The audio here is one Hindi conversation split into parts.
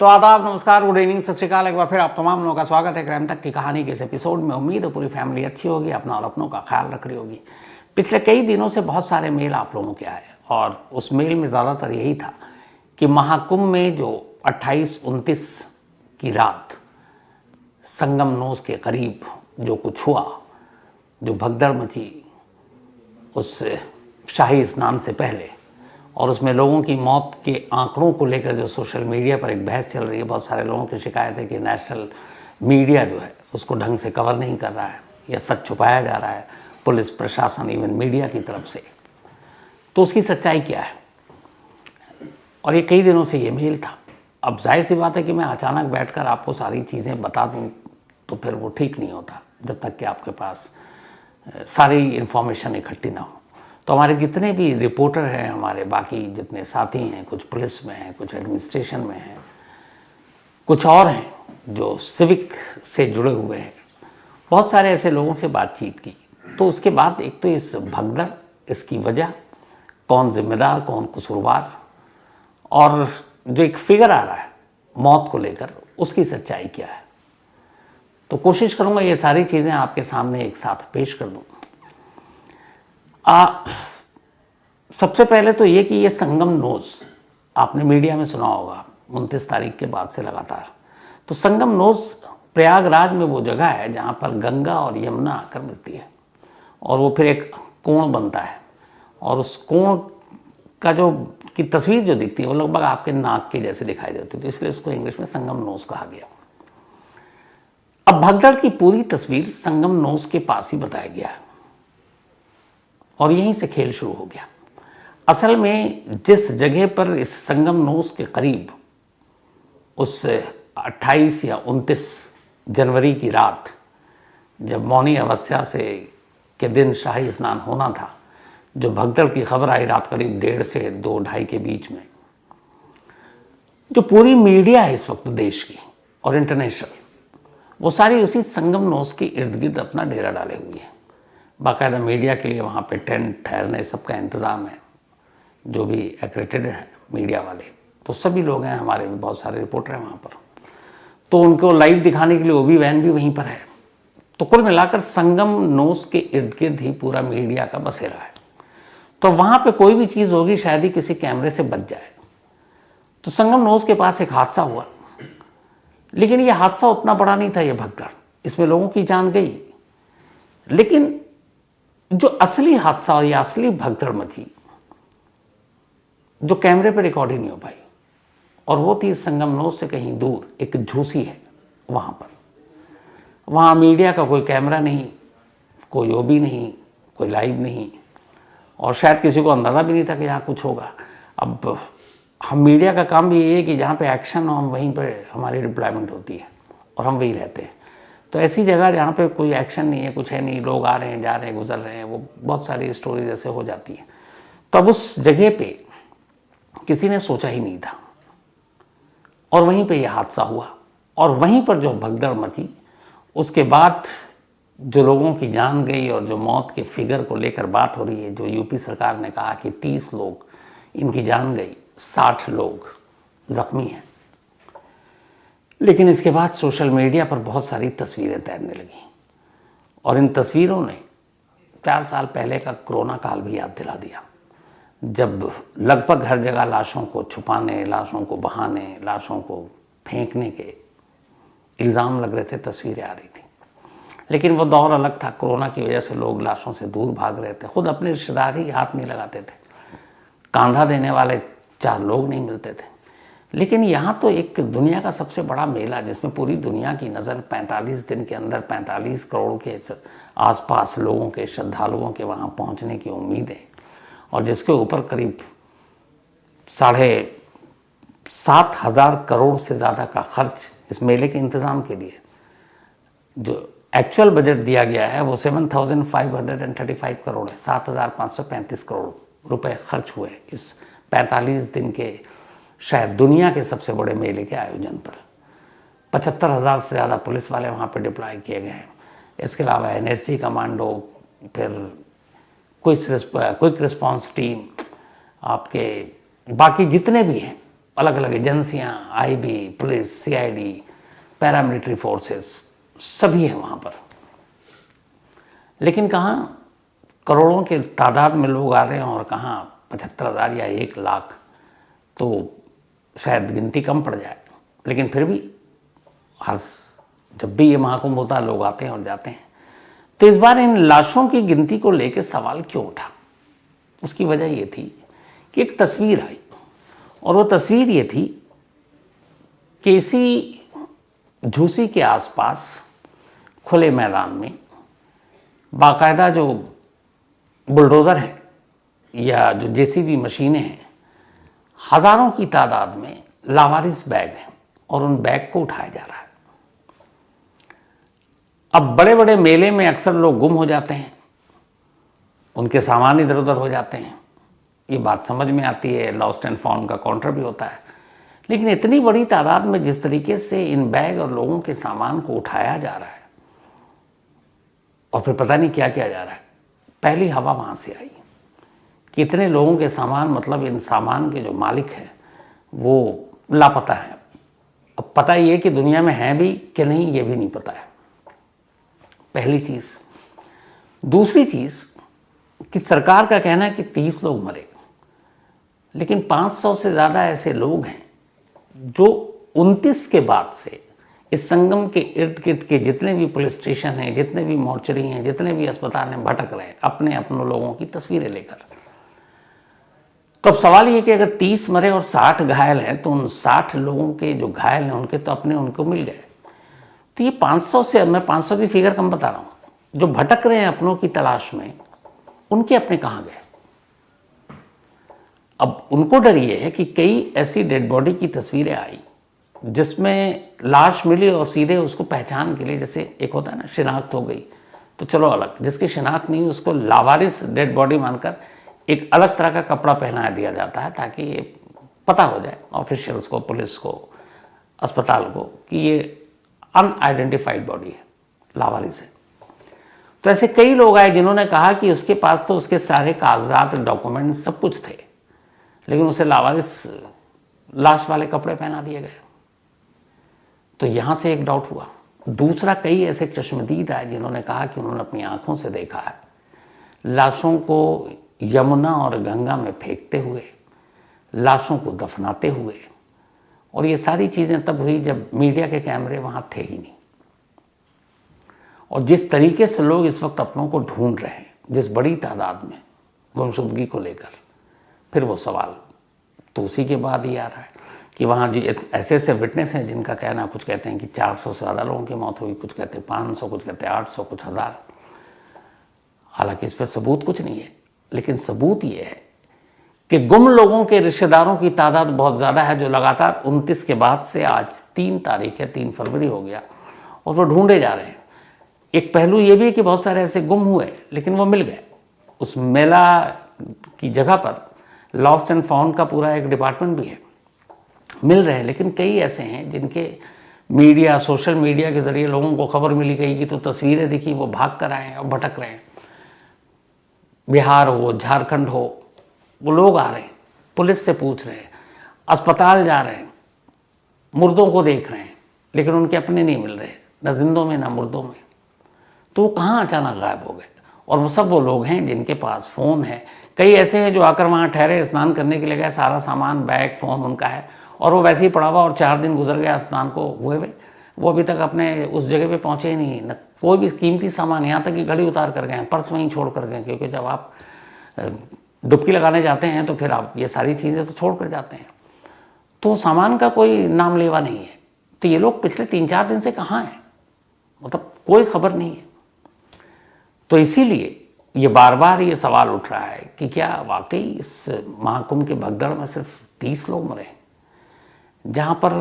तो आदाब, नमस्कार, गुड इवनिंग, सत श्रीकाल। एक बार फिर आप तमाम लोगों का स्वागत है क्राइम तक की कहानी के इस एपिसोड में। उम्मीद है पूरी फैमिली अच्छी होगी, अपना और अपनों का ख्याल रख रही होगी। पिछले कई दिनों से बहुत सारे मेल आप लोगों के आए और उस मेल में ज़्यादातर यही था कि महाकुंभ में जो 28-29 की रात संगम नोस के करीब जो कुछ हुआ, जो भगदड़ मची उस शाही स्नान से पहले, और उसमें लोगों की मौत के आंकड़ों को लेकर जो सोशल मीडिया पर एक बहस चल रही है। बहुत सारे लोगों की शिकायत है कि नेशनल मीडिया जो है उसको ढंग से कवर नहीं कर रहा है या सच छुपाया जा रहा है, पुलिस प्रशासन इवन मीडिया की तरफ से। तो उसकी सच्चाई क्या है? और ये कई दिनों से ये मेल था। अब जाहिर सी बात है कि मैं अचानक बैठकर आपको सारी चीज़ें बता दूं तो फिर वो ठीक नहीं होता, जब तक कि आपके पास सारी इन्फॉर्मेशन इकट्ठी ना हो। तो हमारे जितने भी रिपोर्टर हैं, हमारे बाकी जितने साथी हैं, कुछ पुलिस में हैं, कुछ एडमिनिस्ट्रेशन में हैं, कुछ और हैं जो सिविक से जुड़े हुए हैं, बहुत सारे ऐसे लोगों से बातचीत की। तो उसके बाद एक तो इस भगदड़, इसकी वजह, कौन जिम्मेदार, कौन कसूरवार, और जो एक फिगर आ रहा है मौत को लेकर, उसकी सच्चाई क्या है। तो कोशिश करूंगा ये सारी चीज़ें आपके सामने एक साथ पेश कर दूँ। सबसे पहले तो ये कि ये संगम नोस आपने मीडिया में सुना होगा 29 तारीख के बाद से लगातार। तो संगम नोस प्रयागराज में वो जगह है जहाँ पर गंगा और यमुना आकर मिलती है और वो फिर एक कोण बनता है, और उस कोण का जो की तस्वीर जो दिखती है वो लगभग आपके नाक के जैसे दिखाई देती है, तो इसलिए उसको इंग्लिश में संगम नोस कहा गया। अब भगदड़ की पूरी तस्वीर संगम नोस के पास ही बताया गया है और यहीं से खेल शुरू हो गया। असल में जिस जगह पर इस संगम नोस के करीब उस 28 या 29 जनवरी की रात, जब मौनी अमावस्या से के दिन शाही स्नान होना था, जो भगदड़ की खबर आई रात करीब 1:30 से 2-2:30 के बीच में, जो पूरी मीडिया है इस वक्त देश की और इंटरनेशनल, वो सारी उसी संगम नोस के इर्द गिर्द अपना डेरा डाले हुए हैं। बाकायदा मीडिया के लिए वहाँ पे टेंट, ठहरने, सबका इंतज़ाम है, जो भी एक्रेडिटेड है मीडिया वाले, तो सभी लोग हैं, हमारे भी बहुत सारे रिपोर्टर हैं वहाँ पर, तो उनको लाइव दिखाने के लिए वो भी वैन भी वहीं पर है। तो कुल मिलाकर संगम नोस के इर्द गिर्द ही पूरा मीडिया का बसेरा है। तो वहाँ पे कोई भी चीज़ होगी शायद ही किसी कैमरे से बच जाए। तो संगम नोस के पास एक हादसा हुआ, लेकिन ये हादसा उतना बड़ा नहीं था। ये भगदड़, इसमें लोगों की जान गई, लेकिन जो असली हादसा और या असली भगदड़ मची, जो कैमरे पर रिकॉर्ड ही नहीं हो पाई, और वो थी संगम नोस से कहीं दूर एक झूसी है वहाँ पर। वहाँ मीडिया का कोई कैमरा नहीं, कोई ओबी नहीं, कोई लाइव नहीं, और शायद किसी को अंदाज़ा भी नहीं था कि यहाँ कुछ होगा। अब हम मीडिया का काम भी ये है कि जहाँ पे एक्शन हो हम वहीं पर हमारी डिप्लॉयमेंट होती है और हम वहीं रहते हैं। तो ऐसी जगह जहाँ पे कोई एक्शन नहीं है, कुछ है नहीं, लोग आ रहे हैं, जा रहे हैं, गुजर रहे हैं, वो बहुत सारी स्टोरीज ऐसे हो जाती हैं। तो अब उस जगह पे किसी ने सोचा ही नहीं था, और वहीं पे यह हादसा हुआ, और वहीं पर जो भगदड़ मची, उसके बाद जो लोगों की जान गई और जो मौत के फिगर को लेकर बात हो रही है, जो यूपी सरकार ने कहा कि 30 लोग इनकी जान गई, 60 लोग जख्मी हैं, लेकिन इसके बाद सोशल मीडिया पर बहुत सारी तस्वीरें तैरने लगी, और इन तस्वीरों ने 4 साल पहले का कोरोना काल भी याद दिला दिया, जब लगभग हर जगह लाशों को छुपाने, लाशों को बहाने, लाशों को फेंकने के इल्ज़ाम लग रहे थे, तस्वीरें आ रही थी। लेकिन वो दौर अलग था। कोरोना की वजह से लोग लाशों से दूर भाग रहे थे, खुद अपने रिश्तेदार ही हाथ नहीं लगाते थे, कांधा देने वाले 4 लोग नहीं मिलते थे। लेकिन यहाँ तो एक दुनिया का सबसे बड़ा मेला, जिसमें पूरी दुनिया की नज़र 45 दिन के अंदर 45 करोड़ के आसपास लोगों के, श्रद्धालुओं के वहाँ पहुँचने की उम्मीद है, और जिसके ऊपर करीब 7,500 करोड़ से ज़्यादा का खर्च इस मेले के इंतज़ाम के लिए। जो एक्चुअल बजट दिया गया है वो 7,535 करोड़ है, 7,535 करोड़ रुपए खर्च हुए इस 45 दिन के शायद दुनिया के सबसे बड़े मेले के आयोजन पर। 75,000 से ज़्यादा पुलिस वाले वहाँ पर डिप्लॉय किए गए हैं। इसके अलावा NSG कमांडो, फिर क्विक रिस्पॉन्स टीम, आपके बाकी जितने भी हैं, अलग अलग एजेंसियां, IB, police, CID, paramilitary forces सभी हैं वहाँ पर। लेकिन कहाँ करोड़ों के तादाद में लोग आ रहे हैं और कहाँ 75,000 या 1 लाख, तो शायद गिनती कम पड़ जाए। लेकिन फिर भी हर जब भी ये महाकुंभ होता है लोग आते हैं और जाते हैं। तो इस बार इन लाशों की गिनती को लेकर सवाल क्यों उठा? उसकी वजह ये थी कि एक तस्वीर आई, और वो तस्वीर ये थी कि इसी झूसी के आसपास खुले मैदान में बाकायदा जो बुलडोज़र है या जो जेसीबी मशीनें हैं, हज़ारों की तादाद में लावारिस बैग हैं और उन बैग को उठाया जा रहा है। अब बड़े बड़े मेले में अक्सर लोग गुम हो जाते हैं, उनके सामान इधर उधर हो जाते हैं, ये बात समझ में आती है, लॉस्ट एंड फाउंड का काउंटर भी होता है। लेकिन इतनी बड़ी तादाद में जिस तरीके से इन बैग और लोगों के सामान को उठाया जा रहा है और फिर पता नहीं क्या किया जा रहा है, पहली हवा वहाँ से आई कि इतने लोगों के सामान, मतलब इन सामान के जो मालिक हैं वो लापता हैं। अब पता ये कि दुनिया में हैं भी कि नहीं ये भी नहीं पता है, पहली चीज़। दूसरी चीज़ कि सरकार का कहना है कि 30 लोग मरे, लेकिन 500 से ज़्यादा ऐसे लोग हैं जो 29 के बाद से इस संगम के इर्द गिर्द के जितने भी पुलिस स्टेशन हैं, जितने भी मोर्चरी हैं, जितने भी अस्पताल हैं, भटक रहे हैं अपने अपनों लोगों की तस्वीरें लेकर। तो अब सवाल ये कि अगर 30 मरे और 60 घायल हैं, तो उन 60 लोगों के जो घायल हैं उनके तो अपने उनको मिल गए। तो ये 500 से, मैं 500 की फिगर कम बता रहा हूँ, जो भटक रहे हैं अपनों की तलाश में, उनके अपने कहाँ गए? अब उनको डर ये है कि कई ऐसी डेड बॉडी की तस्वीरें आई जिसमें लाश मिली और सीधे उसको पहचान के लिए, जैसे एक होता है ना शिनाख्त हो गई तो चलो अलग, जिसकी शिनाख्त नहीं हुई उसको लावारिस डेड बॉडी मानकर एक अलग तरह का कपड़ा पहना दिया जाता है ताकि ये पता हो जाए ऑफिशियल्स को, पुलिस को, अस्पताल को कि ये अनआइडेंटिफाइड बॉडी है, लावारिस है। तो ऐसे कई लोग आए जिन्होंने कहा कि उसके पास तो उसके सारे कागजात, डॉक्यूमेंट सब कुछ थे, लेकिन उसे लावारिस लाश वाले कपड़े पहना दिए गए। तो यहां से एक डाउट हुआ। दूसरा, कई ऐसे चश्मदीद आए जिन्होंने कहा कि उन्होंने अपनी आंखों से देखा है लाशों को यमुना और गंगा में फेंकते हुए, लाशों को दफनाते हुए, और ये सारी चीज़ें तब हुई जब मीडिया के कैमरे वहाँ थे ही नहीं। और जिस तरीके से लोग इस वक्त अपनों को ढूंढ रहे हैं, जिस बड़ी तादाद में गुमशुदगी को लेकर, फिर वो सवाल तो उसी के बाद ही आ रहा है कि वहाँ जी ऐसे ऐसे विटनेस हैं जिनका कहना, कुछ कहते हैं कि 400 से ज़्यादा लोगों की मौत हुई, कुछ कहते हैं 500, कुछ कहते हैं 800, कुछ 1000। हालांकि इस पर सबूत कुछ नहीं है, लेकिन सबूत ये है कि गुम लोगों के रिश्तेदारों की तादाद बहुत ज़्यादा है, जो लगातार 29 के बाद से आज 3 तारीख है, 3 फरवरी हो गया, और वो ढूंढे जा रहे हैं। एक पहलू ये भी है कि बहुत सारे ऐसे गुम हुए लेकिन वो मिल गए। उस मेला की जगह पर लॉस्ट एंड फाउंड का पूरा एक डिपार्टमेंट भी है, मिल रहे हैं। लेकिन कई ऐसे हैं जिनके मीडिया, सोशल मीडिया के जरिए लोगों को खबर मिली गई कि तो तस्वीरें दिखी, वो भाग कर आए हैं और भटक रहे हैं। बिहार हो, झारखंड हो, वो लोग आ रहे हैं, पुलिस से पूछ रहे हैं, अस्पताल जा रहे हैं, मुर्दों को देख रहे हैं, लेकिन उनके अपने नहीं मिल रहे, न जिंदों में न मुर्दों में। तो वो कहाँ अचानक गायब हो गए? और वो सब वो लोग हैं जिनके पास फ़ोन है। कई ऐसे हैं जो आकर वहाँ ठहरे, स्नान करने के लिए गए, सारा सामान, बैग, फ़ोन उनका है, और वो वैसे ही पड़ा हुआ, और 4 दिन गुजर गया स्नान को हुए हुए, वो अभी तक अपने उस जगह पे पहुँचे ही नहीं। न कोई भी कीमती सामान, यहाँ तक कि घड़ी उतार कर गए, पर्स वहीं छोड़ कर गए, क्योंकि जब आप डुबकी लगाने जाते हैं तो फिर आप ये सारी चीज़ें तो छोड़ कर जाते हैं। तो सामान का कोई नाम लेवा नहीं है। तो ये लोग पिछले 3-4 दिन से कहाँ हैं? मतलब कोई खबर नहीं है। तो इसीलिए ये बार बार ये सवाल उठ रहा है कि क्या वाकई इस महाकुंभ के भगदड़ में सिर्फ 30 लोग मरे, जहाँ पर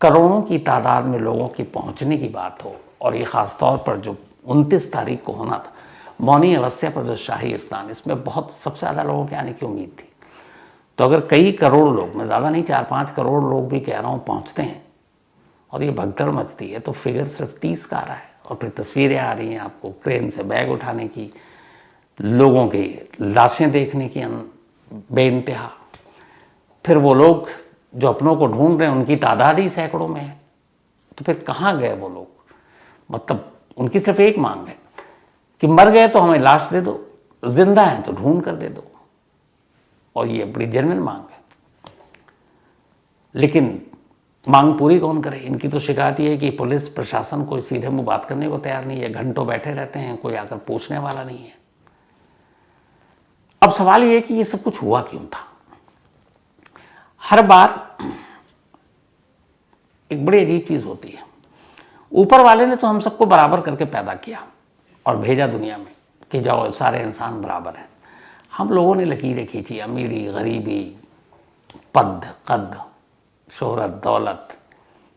करोड़ों की तादाद में लोगों की पहुँचने की बात हो, और ये ख़ास तौर पर जो 29 तारीख को होना था, मौनी अवस्था पर जो शाही स्नान, इसमें बहुत सबसे ज़्यादा लोगों के आने की उम्मीद थी। तो अगर कई करोड़ लोग, मैं ज़्यादा नहीं 4-5 करोड़ लोग भी कह रहा हूँ पहुँचते हैं और ये भगदड़ मचती है, तो फिगर सिर्फ 30 का आ रहा है। और फिर तस्वीरें आ रही हैं आपको क्रेन से बैग उठाने की, लोगों की लाशें देखने की बेइंतहा। फिर वो लोग जो अपनों को ढूंढ रहे हैं उनकी तादाद ही सैकड़ों में है। तो फिर कहाँ गए वो लोग? मतलब उनकी सिर्फ एक मांग है कि मर गए तो हमें लाश दे दो, जिंदा है तो ढूंढ कर दे दो। और ये बड़ी जेन्युइन मांग है, लेकिन मांग पूरी कौन करे? इनकी तो शिकायत ये है कि पुलिस प्रशासन कोई सीधे मुंह बात करने को तैयार नहीं है, घंटों बैठे रहते हैं, कोई आकर पूछने वाला नहीं है। अब सवाल ये है कि ये सब कुछ हुआ क्यों था? हर बार एक बड़ी अजीब चीज होती है, ऊपर वाले ने तो हम सबको बराबर करके पैदा किया और भेजा दुनिया में कि जाओ सारे इंसान बराबर हैं। हम लोगों ने लकीरें खींची, अमीरी, गरीबी, पद, कद, शोहरत, दौलत,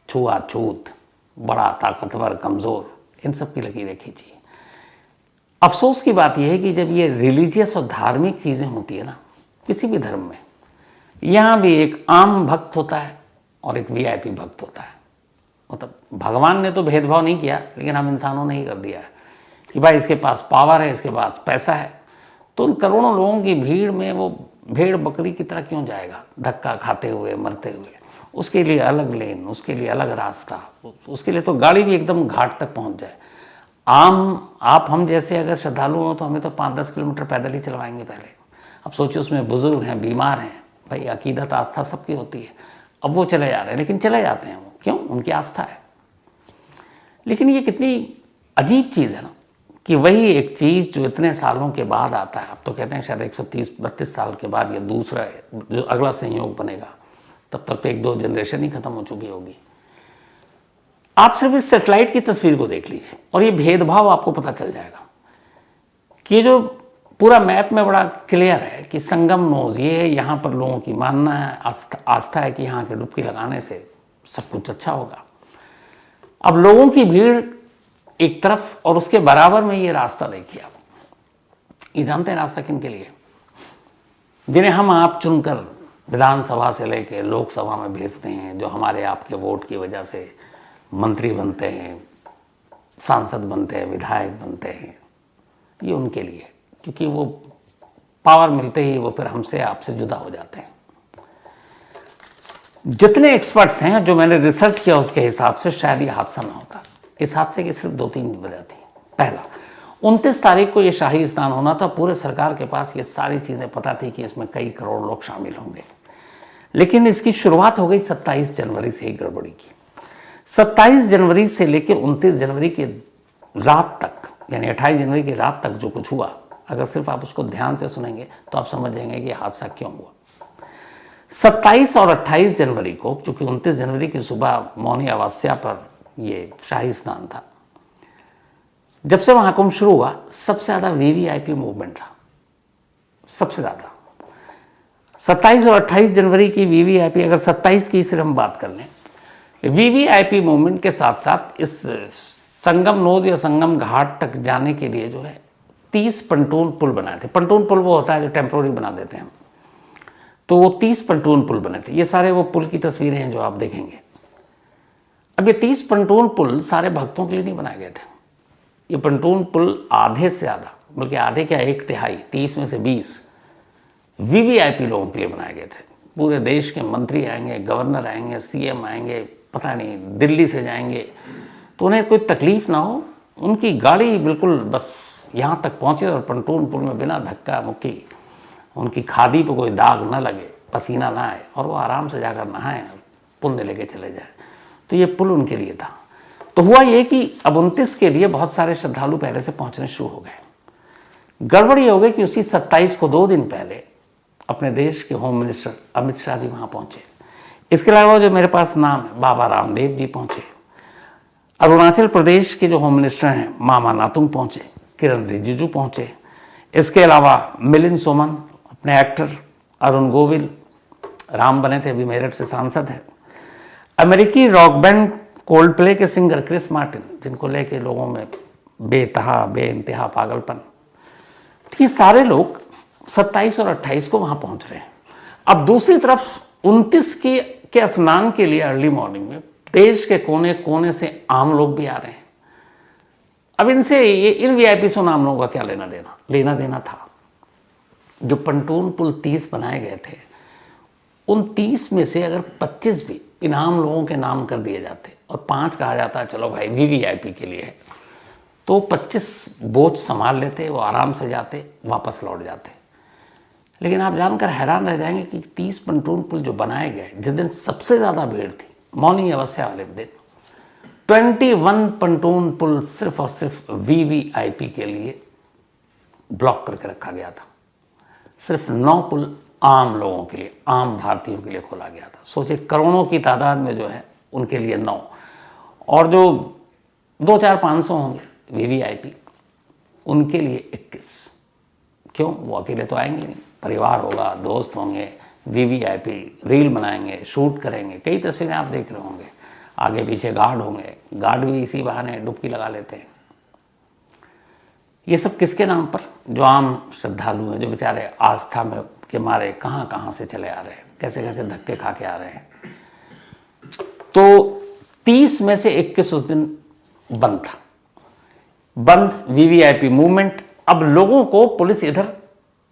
छुआछूत, बड़ा, ताकतवर, कमजोर, इन सब की लकीरें खींची। अफसोस की बात यह है कि जब ये रिलीजियस और धार्मिक चीजें होती है ना, किसी भी धर्म में, यहां भी एक आम भक्त होता है और एक वीआईपी भक्त होता है। मतलब भगवान ने तो भेदभाव नहीं किया, लेकिन हम इंसानों ने ही कर दिया है कि भाई इसके पास पावर है, इसके पास पैसा है, तो उन करोड़ों लोगों की भीड़ में वो भेड़ बकरी की तरह क्यों जाएगा, धक्का खाते हुए, मरते हुए? उसके लिए अलग लेन, उसके लिए अलग रास्ता, उसके लिए तो गाड़ी भी एकदम घाट तक पहुंच जाए। आप हम जैसे अगर श्रद्धालु हो तो हमें तो 5-10 किलोमीटर पैदल ही चलवाएंगे पहले। अब सोचिए उसमें बुजुर्ग हैं, बीमार हैं, भाई अकीदत आस्था सबकी होती है। अब वो चले जा रहे हैं, लेकिन चले जाते हैं वो क्यों? उनकी आस्था है। लेकिन ये कितनी अजीब चीज़ है ना कि वही एक चीज़ जो इतने सालों के बाद आता है, अब तो कहते हैं शायद 130-32 साल के बाद ये दूसरा जो अगला संयोग बनेगा, तब तक तो 1-2 जनरेशन ही खत्म हो चुकी होगी। आप सिर्फ इस सैटेलाइट की तस्वीर को देख लीजिए और ये भेदभाव आपको पता चल जाएगा कि जो पूरा मैप में बड़ा क्लियर है कि संगम नोज ये है, यहाँ पर लोगों की मानना है, आस्था है कि यहाँ के डुबकी लगाने से सब कुछ अच्छा होगा। अब लोगों की भीड़ एक तरफ और उसके बराबर में ये रास्ता देखिए आप। ये जानते हैं रास्ता किन के लिए? जिन्हें हम आप चुनकर विधानसभा से लेकर लोकसभा में भेजते हैं, जो हमारे आपके वोट की वजह से मंत्री बनते हैं, सांसद बनते हैं, विधायक बनते हैं। ये उनके लिए, क्योंकि वो पावर मिलते ही वो फिर हमसे आपसे जुदा हो जाते हैं। जितने एक्सपर्ट्स हैं, जो मैंने रिसर्च किया उसके हिसाब से शायद ये हादसा ना होता। इस हादसे की सिर्फ 2-3 वजह थी। पहला, 29 तारीख को ये शाही स्नान होना था, पूरे सरकार के पास ये सारी चीजें पता थी कि इसमें कई करोड़ लोग शामिल होंगे, लेकिन इसकी शुरुआत हो गई 27 जनवरी से ही गड़बड़ी की। 27 जनवरी से लेकर 29 जनवरी की रात तक, यानी 28 जनवरी की रात तक जो कुछ हुआ, अगर सिर्फ आप उसको ध्यान से सुनेंगे तो आप समझ जाएंगे कि हादसा क्यों हुआ। 27 और 28 जनवरी को, चूंकि 29 जनवरी की सुबह मौनी अमावस्या पर ये शाही स्नान था, जब से महाकुंभ शुरू हुआ सबसे ज्यादा वीवीआईपी मूवमेंट था, सबसे ज्यादा। 27 और 28 जनवरी की वीवीआईपी, अगर 27 की सिर्फ हम बात कर लें, वीवीआईपी मूवमेंट के साथ साथ इस संगम नोद या संगम घाट तक जाने के लिए जो है 30 पंटून पुल बनाए थे। पंटून पुल वो होता है जो टेम्पोररी बना देते हैं, तो वो 30 पंटून पुल बने थे। ये सारे वो पुल की तस्वीरें हैं जो आप देखेंगे। अब ये 30 पंटून पुल सारे भक्तों के लिए नहीं बनाए गए थे। ये पंटून पुल आधे से ज़्यादा, बल्कि आधे क्या 1/3, 30 में से 20 वीवीआईपी लोगों के लिए बनाए गए थे। पूरे देश के मंत्री आएंगे, गवर्नर आएंगे, सीएम आएंगे, पता नहीं दिल्ली से जाएंगे, तो उन्हें कोई तकलीफ ना हो, उनकी गाड़ी बिल्कुल बस यहाँ तक पहुँचे और पंटून पुल में बिना धक्का मुक्की, उनकी खादी पे कोई दाग ना लगे, पसीना ना आए, और वो आराम से जाकर नहाएं, पुण्य लेके चले जाए। तो ये पुल उनके लिए था। तो हुआ ये कि अब 29 के लिए बहुत सारे श्रद्धालु पहले से पहुंचने शुरू हो गए। गड़बड़ ये हो गई कि उसी 27 को 2 दिन पहले अपने देश के होम मिनिस्टर अमित शाह जी वहां पहुंचे। इसके अलावा जो मेरे पास नाम है, बाबा रामदेव जी पहुंचे, अरुणाचल प्रदेश के जो होम मिनिस्टर हैं मामा नातुंग पहुंचे, किरण रिजिजू पहुंचे, इसके अलावा मिलिंद सोमन, अपने एक्टर अरुण गोविल, राम बने थे, अभी मेरठ से सांसद है, अमेरिकी रॉक बैंड कोल्ड प्ले के सिंगर क्रिस मार्टिन, जिनको लेके लोगों में बेइंतहा पागलपन, ये सारे लोग 27 और 28 को वहां पहुंच रहे हैं। अब दूसरी तरफ 29 के स्नान के लिए अर्ली मॉर्निंग में देश के कोने कोने से आम लोग भी आ रहे हैं। अब इनसे इन वीआईपी से आम लोगों का क्या लेना देना था। जो पंटून पुल 30 बनाए गए थे, उन 30 में से अगर 25 भी इनाम लोगों के नाम कर दिए जाते और 5 कहा जाता चलो भाई वीवीआईपी के लिए है, तो 25 बोझ संभाल लेते, वो आराम से जाते, वापस लौट जाते। लेकिन आप जानकर हैरान रह जाएंगे कि 30 पंटून पुल जो बनाए गए, जिस दिन सबसे ज़्यादा भीड़ थी मौनी अमावस्या वाले दिन, 21 पंटून पुल सिर्फ और सिर्फ वीवीआईपी के लिए ब्लॉक करके रखा गया था। सिर्फ 9 पुल आम लोगों के लिए, आम भारतीयों के लिए खोला गया था। सोचिए करोड़ों की तादाद में जो है उनके लिए 9, और जो 2-4-500 होंगे वीवीआईपी, उनके लिए 21। क्यों? वो अकेले तो आएंगे नहीं, परिवार होगा, दोस्त होंगे, वीवीआईपी रील बनाएंगे, शूट करेंगे। कई तस्वीरें आप देख रहे होंगे, आगे पीछे गार्ड होंगे, गार्ड भी इसी बहाने डुबकी लगा लेते हैं। ये सब किसके नाम पर? जो आम श्रद्धालु हैं, जो बेचारे आस्था में के मारे कहाँ कहाँ से चले आ रहे हैं, कैसे कैसे धक्के खा के आ रहे हैं। तो 30 में से 21 उस दिन बंद था, बंद वीवीआईपी मूवमेंट। अब लोगों को पुलिस इधर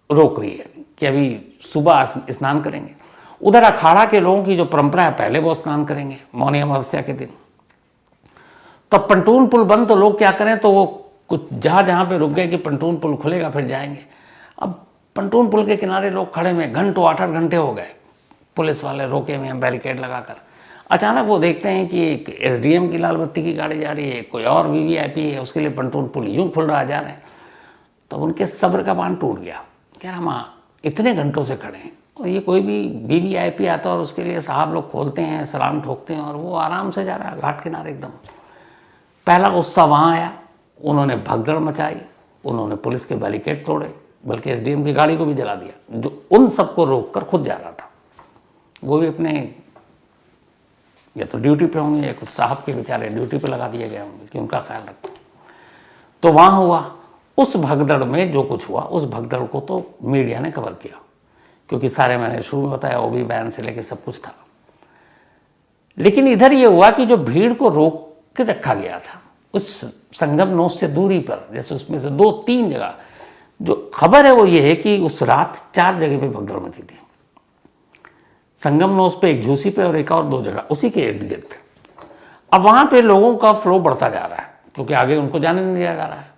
रोक रही है कि अभी सुबह स्नान करेंगे। उधर अखाड़ा के लोगों की जो परंपरा है, पहले वो स्नान करेंगे मौनी अमावस्या के दिन। तो पंटून पुल बंद, तो लोग क्या करें, तो वो कुछ जहां पे रुक गए कि पंटून पुल खुलेगा फिर जाएंगे। अब पंटून पुल के किनारे लोग खड़े हुए, घंटों 8-8 घंटे हो गए, पुलिस वाले रोके हुए हैं बैरिकेड लगाकर। अचानक वो देखते हैं कि एक एसडीएम की लाल बत्ती की गाड़ी जा रही है, कोई और वीवीआईपी है, उसके लिए पंटून पुल यूं खुल रहा जा रहे हैं। तो उनके सब्र का बांध टूट गया। कह रहा माँ इतने घंटों से खड़े हैं, और ये कोई भी वीवीआईपी आता है और उसके लिए साहब लोग खोलते हैं, सलाम ठोकते हैं, और वो आराम से जा रहा है घाट किनारे एकदम। पहला गुस्सा वहाँ आया, उन्होंने भगदड़ मचाई, उन्होंने पुलिस के बैरिकेड तोड़े, बल्कि एसडीएम की गाड़ी को भी जला दिया, जो उन सबको रोक कर खुद जा रहा था। वो भी अपने या तो ड्यूटी पे होंगे या कुछ साहब के बेचारे ड्यूटी पे लगा दिए गए होंगे कि उनका ख्याल रखो। तो वहाँ हुआ, उस भगदड़ में जो कुछ हुआ, उस भगदड़ को तो मीडिया ने कवर किया, क्योंकि सारे मैंने शुरू में बताया, वो भी बयान से लेके सब कुछ था। लेकिन इधर ये हुआ कि जो भीड़ को रोक के रखा गया था उस संगम नोस से दूरी पर, जैसे उसमें से 2-3 जगह जो खबर है वो ये है कि उस रात 4 जगह पे भगदड़ मची थी। संगम नोस पे, एक झूसी पे और एक और 2 जगह उसी के इर्द गिर्द। अब वहां पे लोगों का फ्लो बढ़ता जा रहा है, क्योंकि आगे उनको जाने नहीं दिया जा रहा है।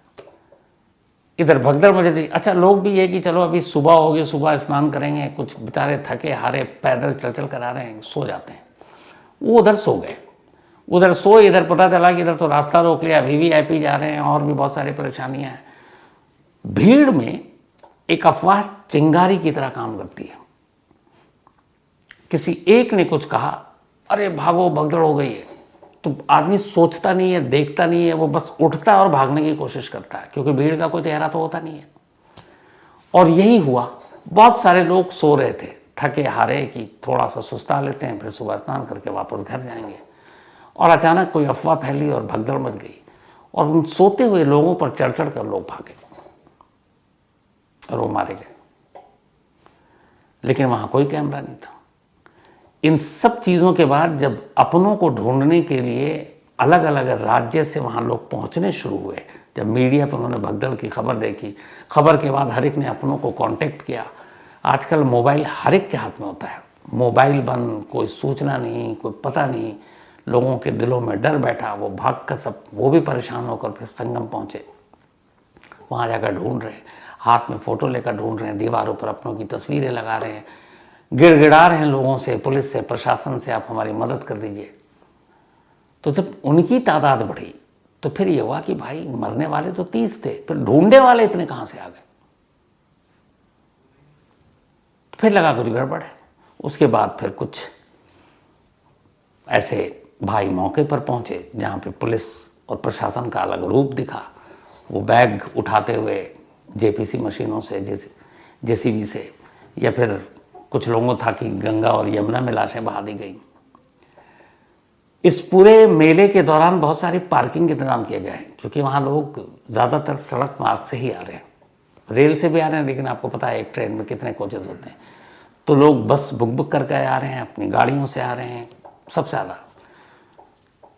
इधर भगदड़ मची थी। अच्छा, लोग भी ये कि चलो अभी सुबह होगी, सुबह स्नान करेंगे, कुछ बेचारे थके हारे पैदल चल चल कर आ रहे हैं, सो जाते हैं। वो उधर सो गए, उधर सोए, इधर पता चला कि इधर तो रास्ता रोक लिया, वीवीआईपी जा रहे हैं, और भी बहुत सारी परेशानियां हैं। भीड़ में एक अफवाह चिंगारी की तरह काम करती है। किसी एक ने कुछ कहा, अरे भागो भगदड़ हो गई है, तो आदमी सोचता नहीं है, देखता नहीं है, वो बस उठता है और भागने की कोशिश करता है, क्योंकि भीड़ का कोई चेहरा तो होता नहीं है। और यही हुआ, बहुत सारे लोग सो रहे थे, थके हारे कि थोड़ा सा सुस्ता लेते हैं, फिर सुबह स्नान करके वापस घर जाएंगे। और अचानक कोई अफवाह फैली और भगदड़ मच गई, और उन सोते हुए लोगों पर चढ़ चढ़ कर लोग भागे और वो मारे गए। लेकिन वहां कोई कैमरा नहीं था। इन सब चीजों के बाद जब अपनों को ढूंढने के लिए अलग अलग राज्य से वहां लोग पहुंचने शुरू हुए, जब मीडिया पर उन्होंने भगदड़ की खबर देखी, खबर के बाद हर एक ने अपनों को कांटेक्ट किया। आजकल मोबाइल हर एक के हाथ में होता है, मोबाइल बंद, कोई सूचना नहीं, कोई पता नहीं, लोगों के दिलों में डर बैठा। वो भाग कर सब, वो भी परेशान होकर फिर संगम पहुंचे, वहां जाकर ढूंढ रहे हैं, हाथ में फोटो लेकर ढूंढ रहे हैं, दीवारों पर अपनों की तस्वीरें लगा रहे हैं, गिड़गिड़ा रहे हैं लोगों से, पुलिस से, प्रशासन से, आप हमारी मदद कर दीजिए। तो जब उनकी तादाद बढ़ी तो फिर ये हुआ कि भाई मरने वाले तो 30 थे, फिर ढूंढने वाले इतने कहां से आ गए। फिर लगा कुछ गड़बड़ है। उसके बाद फिर कुछ ऐसे भाई मौके पर पहुंचे जहां पे पुलिस और प्रशासन का अलग रूप दिखा। वो बैग उठाते हुए जेपीसी मशीनों से, जेसीबी से, या फिर कुछ लोगों था कि गंगा और यमुना में लाशें बहा दी गई। इस पूरे मेले के दौरान बहुत सारी पार्किंग के इंतजाम किए गए हैं, क्योंकि वहाँ लोग ज़्यादातर सड़क मार्ग से ही आ रहे हैं, रेल से भी आ रहे हैं, लेकिन आपको पता है एक ट्रेन में कितने कोचेस होते हैं। तो लोग बस बुक बुक करके आ रहे हैं, अपनी गाड़ियों से आ रहे हैं, सबसे ज़्यादा।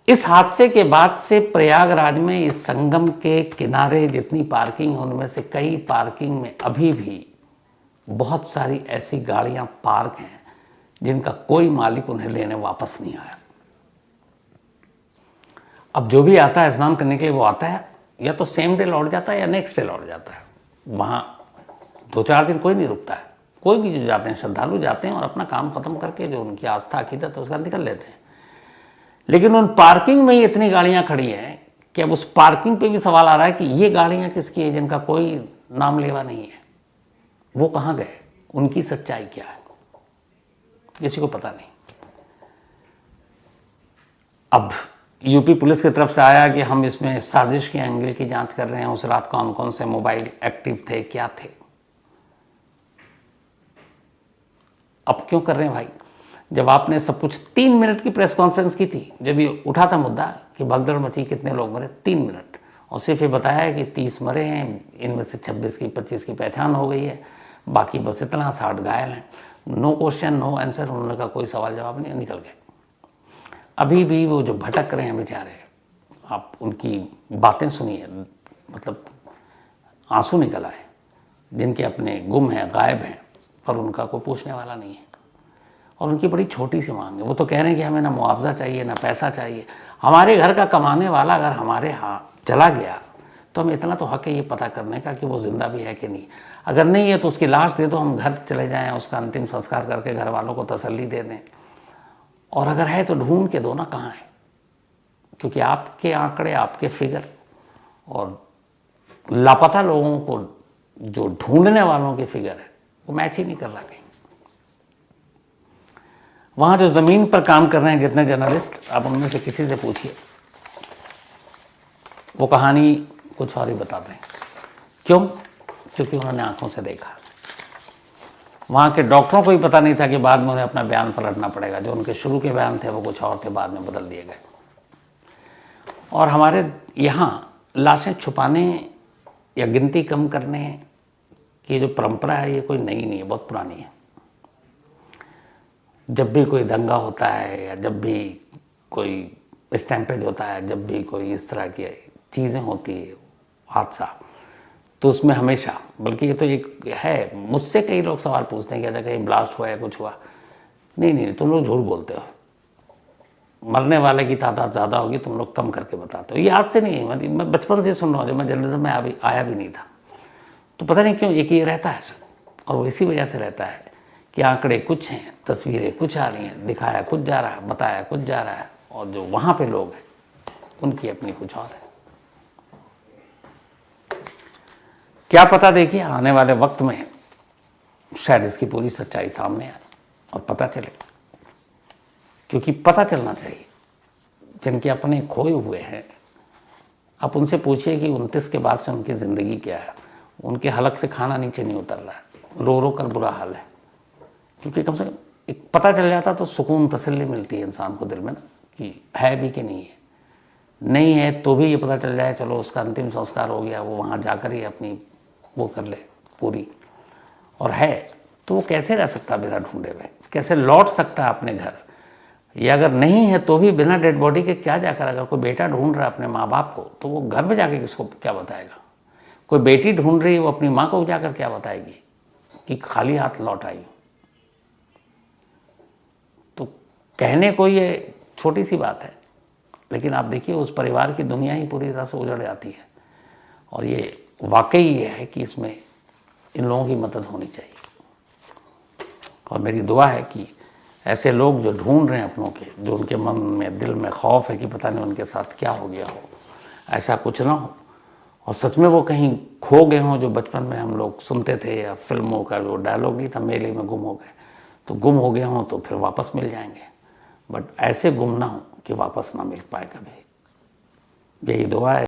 इस हादसे के बाद से प्रयागराज में इस संगम के किनारे जितनी पार्किंग है, उनमें से कई पार्किंग में अभी भी बहुत सारी ऐसी गाड़ियां पार्क हैं जिनका कोई मालिक उन्हें लेने वापस नहीं आया। अब जो भी आता है स्नान करने के लिए वो आता है, या तो सेम डे लौट जाता है या नेक्स्ट डे लौट जाता है। वहाँ 2-4 दिन कोई नहीं रुकता है। कोई भी जो जाते हैं श्रद्धालु जाते हैं और अपना काम खत्म करके जो उनकी आस्था अकीदत है उसका निकल लेते हैं। लेकिन उन पार्किंग में ही इतनी गाड़ियाँ खड़ी हैं कि अब उस पार्किंग पे भी सवाल आ रहा है कि ये गाड़ियाँ किसकी है जिनका कोई नाम लेवा नहीं है, वो कहाँ गए, उनकी सच्चाई क्या है, किसी को पता नहीं। अब यूपी पुलिस की तरफ से आया कि हम इसमें साजिश के एंगल की जांच कर रहे हैं, उस रात कौन कौन से मोबाइल एक्टिव थे, क्या थे। अब क्यों कर रहे हैं भाई, जब आपने सब कुछ 3 मिनट की प्रेस कॉन्फ्रेंस की थी, जब ये उठा था मुद्दा कि भगदड़ मची, कितने लोग मरे, 3 मिनट, और सिर्फ ये बताया कि 30 मरे हैं, इनमें से 25 की पहचान हो गई है, बाकी बस इतना 60 घायल हैं। नो क्वेश्चन नो आंसर, उन्होंने कहा कोई सवाल जवाब नहीं, निकल गए। अभी भी वो जो भटक रहे हैं बेचारे, आप उनकी बातें सुनिए, मतलब आंसू निकल आए, जिनके अपने गुम हैं, गायब हैं, पर उनका कोई पूछने वाला नहीं है। और उनकी बड़ी छोटी सी मांग है, वो तो कह रहे हैं कि हमें ना मुआवजा चाहिए ना पैसा चाहिए। हमारे घर का कमाने वाला अगर हमारे चला गया तो हमें इतना तो हक है ये पता करने का कि वो जिंदा भी है कि नहीं। अगर नहीं है तो उसकी लाश दे दो, हम घर चले जाएं, उसका अंतिम संस्कार करके घर वालों को तसल्ली दे दें। और अगर है तो ढूंढ के दो ना कहाँ है, क्योंकि आपके आंकड़े, आपके फिगर और लापता लोगों को जो ढूंढने वालों की फिगर है वो मैच ही नहीं कर रहा कहीं। वहाँ जो ज़मीन पर काम कर रहे हैं जितने जर्नलिस्ट, आप उनमें से किसी से पूछिए, वो कहानी कुछ और ही बताते हैं। क्यों? क्योंकि उन्होंने आंखों से देखा। वहाँ के डॉक्टरों को भी पता नहीं था कि बाद में उन्हें अपना बयान पलटना पड़ेगा। जो उनके शुरू के बयान थे वो कुछ और थे, बाद में बदल दिए गए। और हमारे यहाँ लाशें छुपाने या गिनती कम करने की जो परंपरा है ये कोई नई नहीं है, बहुत पुरानी है। जब भी कोई दंगा होता है या जब भी कोई स्टैम्पेज होता है, जब भी कोई इस तरह की चीज़ें होती है, हादसा, तो उसमें हमेशा, बल्कि ये तो एक है, मुझसे कई लोग सवाल पूछते हैं कि अगर कहीं ब्लास्ट हुआ है, कुछ हुआ, नहीं, तुम लोग झूठ बोलते हो, मरने वाले की तादाद ज़्यादा होगी, तुम लोग कम करके बताते हो। ये आज से नहीं है, मैं बचपन से सुन रहा हूँ, जब मैं जर्नलिज्म में आया भी नहीं था। तो पता नहीं क्यों एक ये रहता है, और वो इसी वजह से रहता है कि आंकड़े कुछ हैं, तस्वीरें कुछ आ रही हैं, दिखाया कुछ जा रहा है, बताया कुछ जा रहा है, और जो वहाँ पे लोग हैं उनकी अपनी कुछ और है। क्या पता, देखिए आने वाले वक्त में शायद इसकी पूरी सच्चाई सामने आए और पता चले, क्योंकि पता चलना चाहिए। जिनके अपने खोए हुए हैं, आप उनसे पूछिए कि 29 के बाद से उनकी ज़िंदगी क्या है। उनके हलक से खाना नीचे नहीं उतर रहा है, रो रो कर बुरा हाल है। क्योंकि कम से कम एक पता चल जाता तो सुकून, तसल्ली मिलती है इंसान को दिल में ना, कि है भी कि नहीं है। नहीं है तो भी ये पता चल जाए, चलो उसका अंतिम संस्कार हो गया, वो वहाँ जाकर ही अपनी वो कर ले पूरी। और है तो वो कैसे रह सकता बिना ढूंढे हुए, कैसे लौट सकता है अपने घर। या अगर नहीं है तो भी बिना डेड बॉडी के क्या जाकर, अगर कोई बेटा ढूंढ रहा है अपने माँ बाप को, तो वो घर में जाके किसको क्या बताएगा। कोई बेटी ढूंढ रही है, वो अपनी माँ को जाकर क्या बताएगी कि खाली हाथ लौट आई। तो कहने को ये छोटी सी बात है, लेकिन आप देखिए उस परिवार की दुनिया ही पूरी तरह से उजड़ जाती है। और ये वाकई ये है कि इसमें इन लोगों की मदद होनी चाहिए। और मेरी दुआ है कि ऐसे लोग जो ढूंढ रहे हैं अपनों के, जो उनके मन में, दिल में खौफ है कि पता नहीं उनके साथ क्या हो गया हो, ऐसा कुछ ना हो। और सच में वो कहीं खो गए हों, जो बचपन में हम लोग सुनते थे, या फिल्मों का जो डायलॉग नहीं था, मेले में गुम हो गए, तो गुम हो गए हों तो फिर वापस मिल जाएंगे। बट ऐसे गुम ना हो कि वापस ना मिल पाए कभी। यही दुआ है।